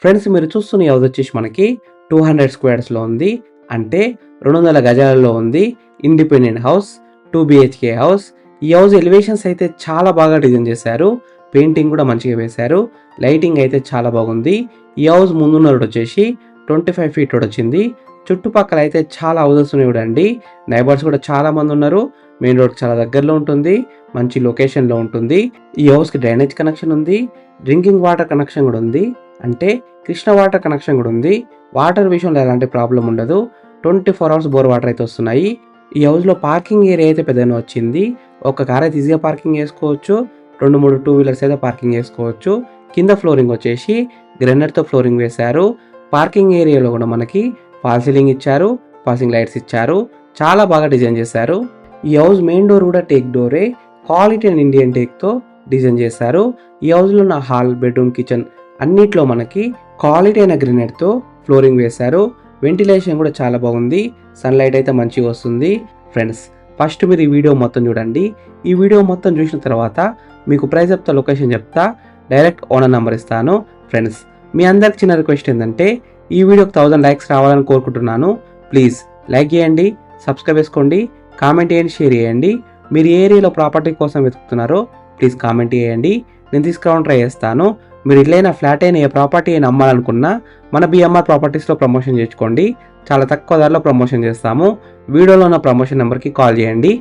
Friends మీరు చూస్తున్న ఈ హౌస్ వచ్చేసి మనకి 200 స్క్వేర్స్‌లో ఉంది. అంటే 200 గజాలలో ఉంది. Independent house. 2 BHK house. ఈ హౌస్ ఎలివేషన్స్ అయితే చాలా బాగా డిజైన్ చేశారు. పెయింటింగ్ కూడా మంచిగా వేశారు. లైటింగ్ అయితే చాలా బాగుంది. ఈ హౌస్ ముందున్న రోడ్ వచ్చేసి 25 ఫీట్ రోడ్ వచ్చింది. చుట్టుపక్కల అయితే చాలా హౌసెస్ ఉన్నాయి చూడండి. నైబర్స్ కూడా చాలా మంది ఉన్నారు. మెయిన్ రోడ్‌కి చాలా దగ్గరలో ఉంటుంది. మంచి లొకేషన్‌లో ఉంటుంది. ఈ హౌస్‌కి డ్రైనేజ్ కనెక్షన్ ఉంది. డ్రింకింగ్ వాటర్ కనెక్షన్ కూడా ఉంది. అంటే కృష్ణ వాటర్ కనెక్షన్ కూడా ఉంది. వాటర్ విషయంలో ఎలాంటి ప్రాబ్లం ఉండదు. 24 అవర్స్ బోర్ వాటర్ అయితే వస్తున్నాయి. ఈ హౌస్‌లో పార్కింగ్ ఏరియా అయితే పెద్దగానే వచ్చింది. ఒక కార్ అయితే ఈజీగా పార్కింగ్ చేసుకోవచ్చు. 2, 3 టూ వీలర్స్ అయితే పార్కింగ్ చేసుకోవచ్చు. కింద ఫ్లోరింగ్ వచ్చేసి గ్రానైట్‌తో ఫ్లోరింగ్ వేశారు. పార్కింగ్ ఏరియాలో కూడా మనకి ఫాల్ సీలింగ్ ఇచ్చారు. పాసింగ్ లైట్స్ ఇచ్చారు. చాలా బాగా డిజైన్ చేశారు. ఈ హౌస్ మెయిన్ డోర్ కూడా టేక్ డోరే. క్వాలిటీ అండ్ ఇండియన్ టేక్‌తో డిజైన్ చేశారు. ఈ హౌస్‌లో ఉన్న హాల్, బెడ్‌రూమ్, కిచెన్ అన్నిట్లో మనకి క్వాలిటీ అయిన గ్రానైట్‌తో ఫ్లోరింగ్ వేశారు. వెంటిలేషన్ కూడా చాలా బాగుంది. సన్‌లైట్ అయితే మంచిగా వస్తుంది. ఫ్రెండ్స్ ఫస్ట్ మీరు ఈ వీడియో మొత్తం చూడండి. ఈ వీడియో మొత్తం చూసిన తర్వాత మీకు ప్రైస్ చెప్తా, లొకేషన్ చెప్తా, డైరెక్ట్ ఓనర్ నెంబర్ ఇస్తాను. ఫ్రెండ్స్ మీ అందరికి చిన్న రిక్వెస్ట్ ఏంటంటే ఈ వీడియోకి 1000 లైక్స్ రావాలని కోరుకుంటున్నాను. ప్లీజ్ లైక్ చేయండి, సబ్స్క్రైబ్ చేసుకోండి, కామెంట్ చేయండి, షేర్ చేయండి. మీరు ఏ ఏరియాలో ప్రాపర్టీ కోసం వెతుకుతున్నారో ప్లీజ్ కామెంట్ చేయండి. నేను తీసుకురావడం ట్రై చేస్తాను. మీరు ఇట్లైనా ఫ్లాట్ అయినా ఏ ప్రాపర్టీ అయినా అమ్మాలనుకున్నా మన బిఎంఆర్ ప్రాపర్టీస్లో ప్రమోషన్ చేసుకోండి. చాలా తక్కువ ధరలో ప్రమోషన్ చేస్తాము. వీడియోలో ఉన్న ప్రమోషన్ నెంబర్కి కాల్ చేయండి.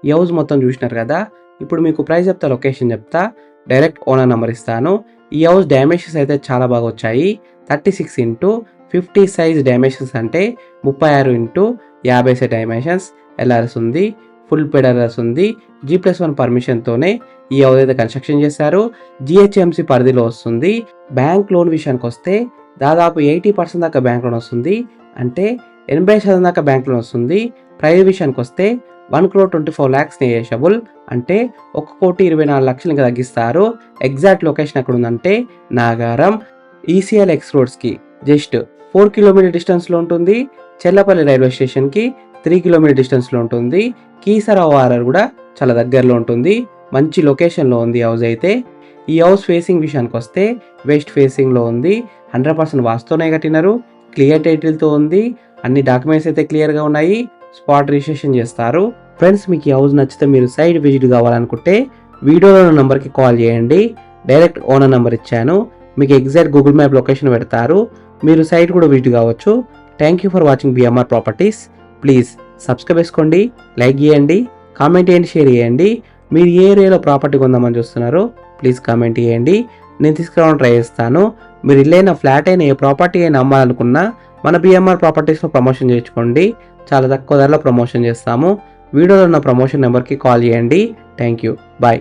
ఈ హౌస్ మొత్తం చూసినారు కదా. ఇప్పుడు మీకు ప్రైస్ చెప్తా, లొకేషన్ చెప్తా, డైరెక్ట్ ఓనర్ నెంబర్ ఇస్తాను. ఈ హౌస్ డైమెన్షన్స్ అయితే చాలా బాగా వచ్చాయి. 36x50 సైజ్ డైమెన్షన్స్ అంటే 36x50 డైమెన్షన్స్. ఎల్ఆర్ఎస్ ఉంది, ఫుల్ పెడర్స్ ఉంది. G+1 పర్మిషన్తోనే ఈ హౌస్ అయితే కన్స్ట్రక్షన్ చేశారు. GHMC పరిధిలో వస్తుంది. బ్యాంక్ లోన్ విషయానికి వస్తే దాదాపు 80% దాకా బ్యాంక్ లోన్ వస్తుంది, అంటే 80% దాకా బ్యాంక్ లోన్ వస్తుంది. ప్రైస్ విషయానికి వస్తే 1,24,00,000 నెగోషియబుల్, అంటే 1,24,00,000 ఇంకా తగ్గిస్తారు. ఎగ్జాక్ట్ లొకేషన్ ఎక్కడ ఉందంటే నాగారం. ECL X రోడ్స్కి జస్ట్ 4 కిలోమీటర్ డిస్టెన్స్లో ఉంటుంది. చెల్లపల్లి రైల్వే స్టేషన్కి 3 కిలోమీటర్ డిస్టెన్స్లో ఉంటుంది. కీసర ORR కూడా చాలా దగ్గరలో ఉంటుంది. మంచి లొకేషన్లో ఉంది హౌస్ అయితే. ఈ హౌస్ ఫేసింగ్ విషయానికి వస్తే వెస్ట్ ఫేసింగ్లో ఉంది. 100% వాస్తోనే కట్టినారు. క్లియర్ టైటిల్తో ఉంది. అన్ని డాక్యుమెంట్స్ అయితే క్లియర్గా ఉన్నాయి. స్పాట్ రిజిస్ట్రేషన్ చేస్తారు. ఫ్రెండ్స్, మీకు ఈ హౌస్ నచ్చితే మీరు సైట్ విజిట్ కావాలనుకుంటే వీడియోలో ఉన్న నెంబర్కి కాల్ చేయండి. డైరెక్ట్ ఓనర్ నెంబర్ ఇచ్చాను. మీకు ఎగ్జాక్ట్ గూగుల్ మ్యాప్ లొకేషన్ పెడతారు. మీరు సైట్ కూడా విజిట్ కావచ్చు. Thank you for watching BMR properties. Please subscribe చేసుకోండి, లైక్ చేయండి, కామెంట్ చేయండి, షేర్ చేయండి. మీరు ఏ ఏరియాలో ప్రాపర్టీ కొందామని చూస్తున్నారో ప్లీజ్ కామెంట్ చేయండి. నేను తీసుకురావడం ట్రై చేస్తాను. మీరు ఇల్లైనా ఫ్లాట్ అయినా ఏ ప్రాపర్టీ అయినా అమ్మాలనుకున్నా మన BMR ప్రాపర్టీస్లో ప్రమోషన్ చేయించుకోండి. చాలా తక్కువ ధరలో ప్రమోషన్ చేస్తాము. వీడియోలో ఉన్న ప్రమోషన్ నెంబర్కి కాల్ చేయండి. Thank you. బాయ్.